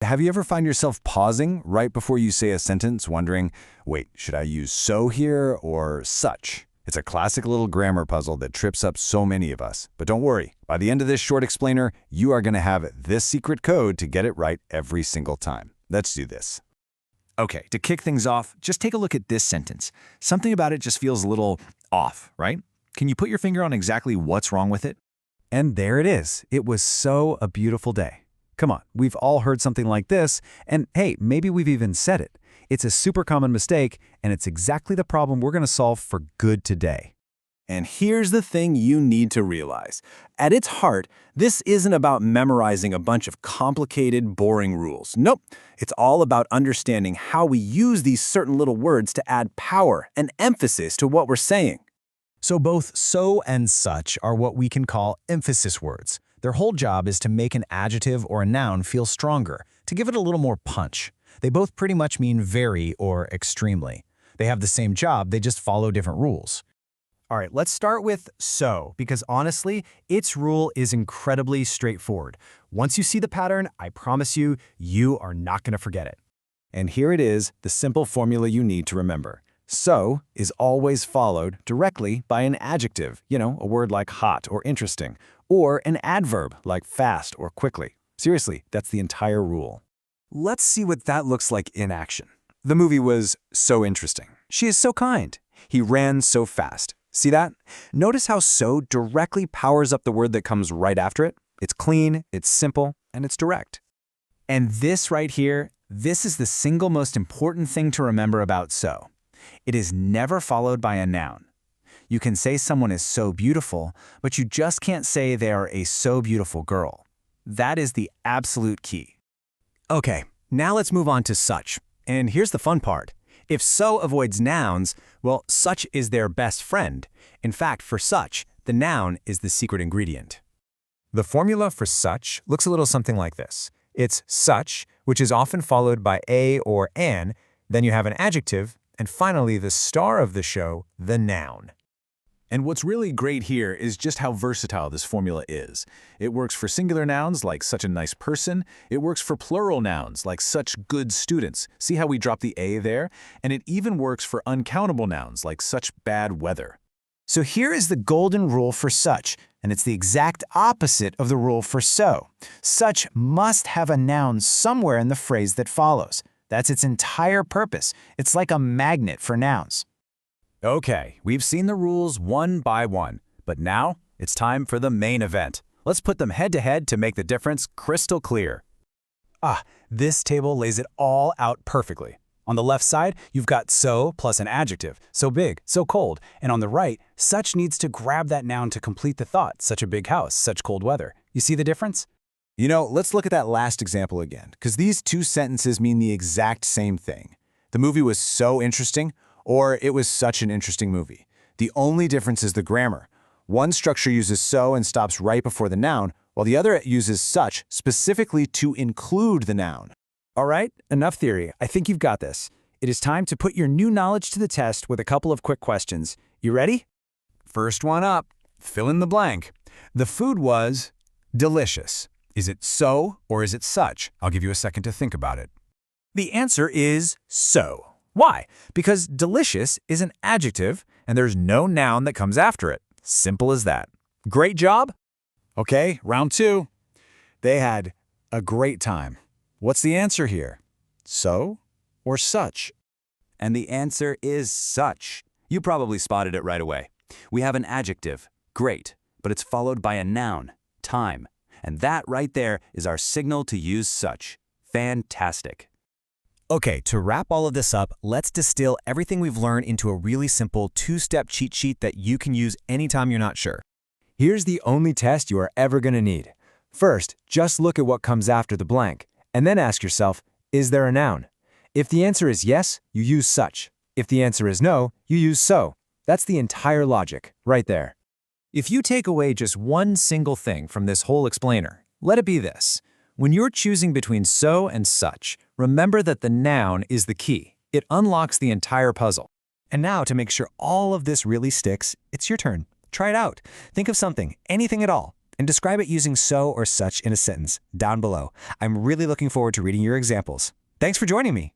have you ever find yourself pausing right before you say a sentence, wondering, wait, should I use so here or such? It's a classic little grammar puzzle that trips up so many of us. But don't worry, by the end of this short explainer, you are going to have this secret code to get it right every single time. Let's do this. Okay, to kick things off, just take a look at this sentence. Something about it just feels a little off, right? Can you put your finger on exactly what's wrong with it? And there it is. It was so a beautiful day. Come on, we've all heard something like this, and hey, maybe we've even said it. It's a super common mistake, and it's exactly the problem we're going to solve for good today. And here's the thing you need to realize. At its heart, this isn't about memorizing a bunch of complicated, boring rules. Nope. It's all about understanding how we use these certain little words to add power and emphasis to what we're saying. So both so and such are what we can call emphasis words. Their whole job is to make an adjective or a noun feel stronger, to give it a little more punch. They both pretty much mean very or extremely. They have the same job, they just follow different rules. All right, let's start with so, because honestly, its rule is incredibly straightforward. Once you see the pattern, I promise you, you are not going to forget it. And here it is, the simple formula you need to remember. So is always followed directly by an adjective, a word like hot or interesting, or an adverb like fast or quickly. Seriously, that's the entire rule. Let's see what that looks like in action. The movie was so interesting. She is so kind. He ran so fast. See that? Notice how so directly powers up the word that comes right after it. It's clean, it's simple, and it's direct. And this right here, this is the single most important thing to remember about so. It is never followed by a noun. You can say someone is so beautiful, but you just can't say they are a so beautiful girl. That is the absolute key. Okay, now let's move on to such. And here's the fun part. If so avoids nouns, well, such is their best friend. In fact, for such, the noun is the secret ingredient. The formula for such looks a little something like this. It's such, which is often followed by a or an, then you have an adjective, and finally the star of the show, the noun. And what's really great here is just how versatile this formula is. It works for singular nouns like such a nice person. It works for plural nouns like such good students. See how we drop the a there? And it even works for uncountable nouns like such bad weather. So here is the golden rule for such, and it's the exact opposite of the rule for so. Such must have a noun somewhere in the phrase that follows. That's its entire purpose. It's like a magnet for nouns. Okay, we've seen the rules one by one, but now it's time for the main event. Let's put them head to head to make the difference crystal clear. This table lays it all out perfectly. On the left side, you've got so plus an adjective, so big, so cold, and on the right, such needs to grab that noun to complete the thought, such a big house, such cold weather. You see the difference? Let's look at that last example again, because these two sentences mean the exact same thing. The movie was so interesting, or it was such an interesting movie. The only difference is the grammar. One structure uses so and stops right before the noun, while the other uses such specifically to include the noun. All right, enough theory. I think you've got this. It is time to put your new knowledge to the test with a couple of quick questions. You ready? First one up, fill in the blank. The food was delicious. Is it so or is it such? I'll give you a second to think about it. The answer is so. Why? Because delicious is an adjective and there's no noun that comes after it. Simple as that. Great job? Okay, round two. They had a great time. What's the answer here? So or such? And the answer is such. You probably spotted it right away. We have an adjective, great, but it's followed by a noun, time. And that right there is our signal to use such. Fantastic. Okay, to wrap all of this up, let's distill everything we've learned into a really simple two-step cheat sheet that you can use anytime you're not sure. Here's the only test you are ever going to need. First, just look at what comes after the blank, and then ask yourself, is there a noun? If the answer is yes, you use such. If the answer is no, you use so. That's the entire logic, right there. If you take away just one single thing from this whole explainer, let it be this. When you're choosing between so and such, remember that the noun is the key. It unlocks the entire puzzle. And now, to make sure all of this really sticks, it's your turn. Try it out. Think of something, anything at all. and describe it using so or such in a sentence down below. I'm really looking forward to reading your examples. Thanks for joining me.